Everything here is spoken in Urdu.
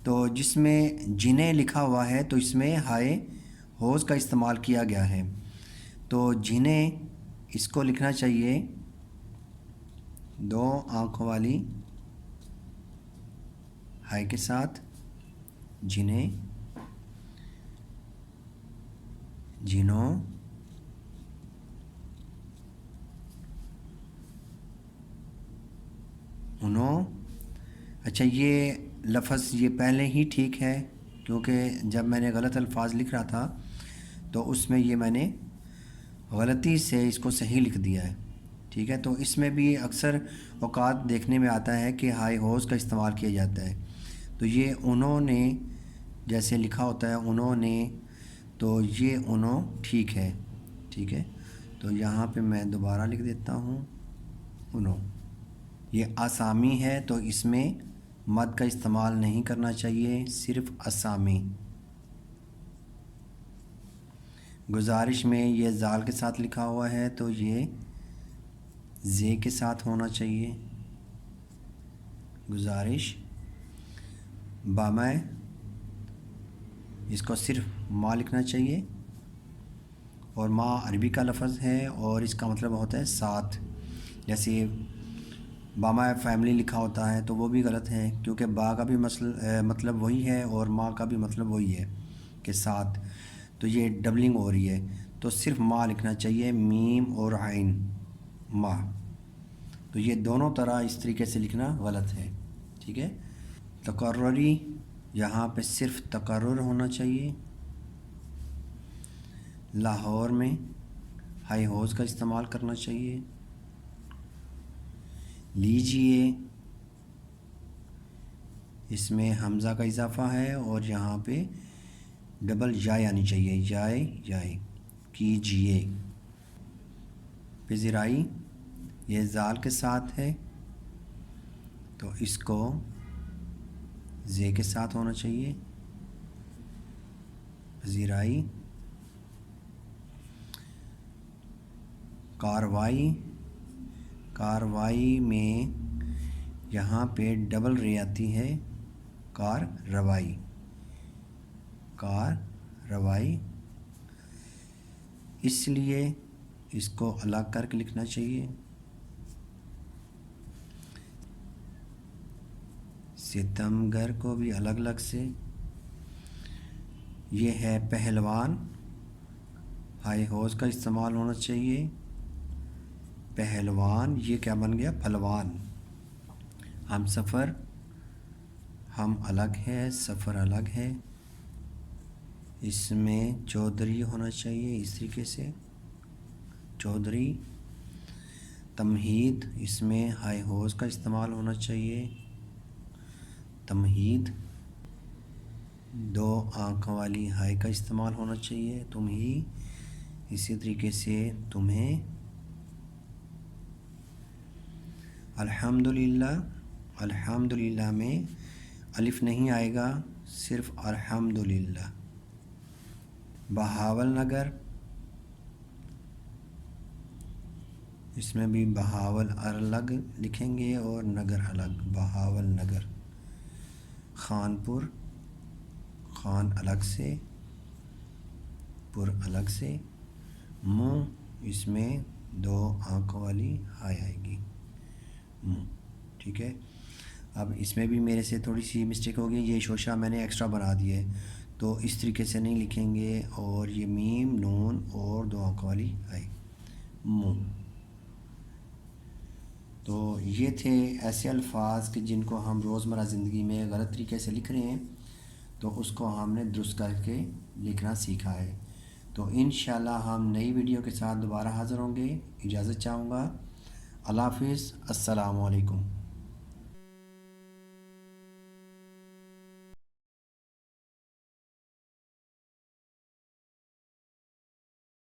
تو جس میں جنہیں لکھا ہوا ہے تو اس میں ہائے ہوز کا استعمال کیا گیا ہے. تو جنہیں اس کو لکھنا چاہیے دو آنکھوں والی ہائے کے ساتھ، جنہیں، جنوں، انہوں. اچھا یہ لفظ یہ پہلے ہی ٹھیک ہے کیونکہ جب میں نے غلط الفاظ لکھ رہا تھا تو اس میں یہ میں نے غلطی سے اس کو صحیح لکھ دیا ہے. ٹھیک ہے، تو اس میں بھی اکثر اوقات دیکھنے میں آتا ہے کہ ہائی ہوز کا استعمال کیا جاتا ہے. تو یہ انہوں نے جیسے لکھا ہوتا ہے انہوں نے، تو یہ انہوں ٹھیک ہے. ٹھیک ہے، تو یہاں پہ میں دوبارہ لکھ دیتا ہوں انہوں. یہ اسامی ہے تو اس میں مد کا استعمال نہیں کرنا چاہیے، صرف اسامی. گزارش میں یہ زال کے ساتھ لکھا ہوا ہے تو یہ زے کے ساتھ ہونا چاہیے. گزارش. بامہ اس کو صرف ماں لکھنا چاہیے، اور ماں عربی کا لفظ ہے اور اس کا مطلب ہوتا ہے ساتھ. جیسے بامہ فیملی لکھا ہوتا ہے تو وہ بھی غلط ہے کیونکہ با کا بھی مطلب وہی ہے اور ماں کا بھی مطلب وہی ہے کہ ساتھ. تو یہ ڈبلنگ ہو رہی ہے تو صرف ماں لکھنا چاہیے، میم اور عین ماں. تو یہ دونوں طرح اس طریقے سے لکھنا غلط ہے. ٹھیک ہے، تقرری یہاں پہ صرف تقرر ہونا چاہیے. لاہور میں ہائی ہوز کا استعمال کرنا چاہیے. لیجئے اس میں حمزہ کا اضافہ ہے اور یہاں پہ ڈبل یائے آنی چاہیے، یائے یائے. کیجئے. پذیرائی یہ زال کے ساتھ ہے تو اس کو زے کے ساتھ ہونا چاہیے. پذیرائی. کاروائی. کاروائی میں یہاں پہ ڈبل رے آتی ہے، کارروائی. کارروائی. اس لیے اس کو الگ کر کے لکھنا چاہیے. ستمگر کو بھی الگ الگ سے. یہ ہے پہلوان، ہائی ہوز کا استعمال ہونا چاہیے. پہلوان یہ کیا بن گیا؟ پھلوان. ہم سفر، ہم الگ ہے، سفر الگ ہے. اس میں چودھری ہونا چاہیے اس طریقے سے، چودھری. تمہید اس میں ہائی ہوز کا استعمال ہونا چاہیے، تمہید. دو آنکھوں والی ہائی کا استعمال ہونا چاہیے، تمہی. اسی طریقے سے تمہیں. الحمدللہ. الحمدللہ میں الف نہیں آئے گا، صرف الحمدللہ. بہاول نگر اس میں بھی بہاول الگ لکھیں گے اور نگر الگ، بہاول نگر. خانپور، خان الگ سے، پور الگ سے. منہ اس میں دو آنکھوں والی ہائی آئے گی، منہ. ٹھیک ہے، اب اس میں بھی میرے سے تھوڑی سی مسٹیک ہوگی، یہ شوشہ میں نے ایکسٹرا بنا دی ہے تو اس طریقے سے نہیں لکھیں گے. اور یہ میم، نون اور دو آنکھوں والی ہائی، منہ. تو یہ تھے ایسے الفاظ کہ جن کو ہم روزمرہ زندگی میں غلط طریقے سے لکھ رہے ہیں تو اس کو ہم نے درست کر کے لکھنا سیکھا ہے. تو انشاءاللہ ہم نئی ویڈیو کے ساتھ دوبارہ حاضر ہوں گے. اجازت چاہوں گا. اللہ حافظ. السلام علیکم.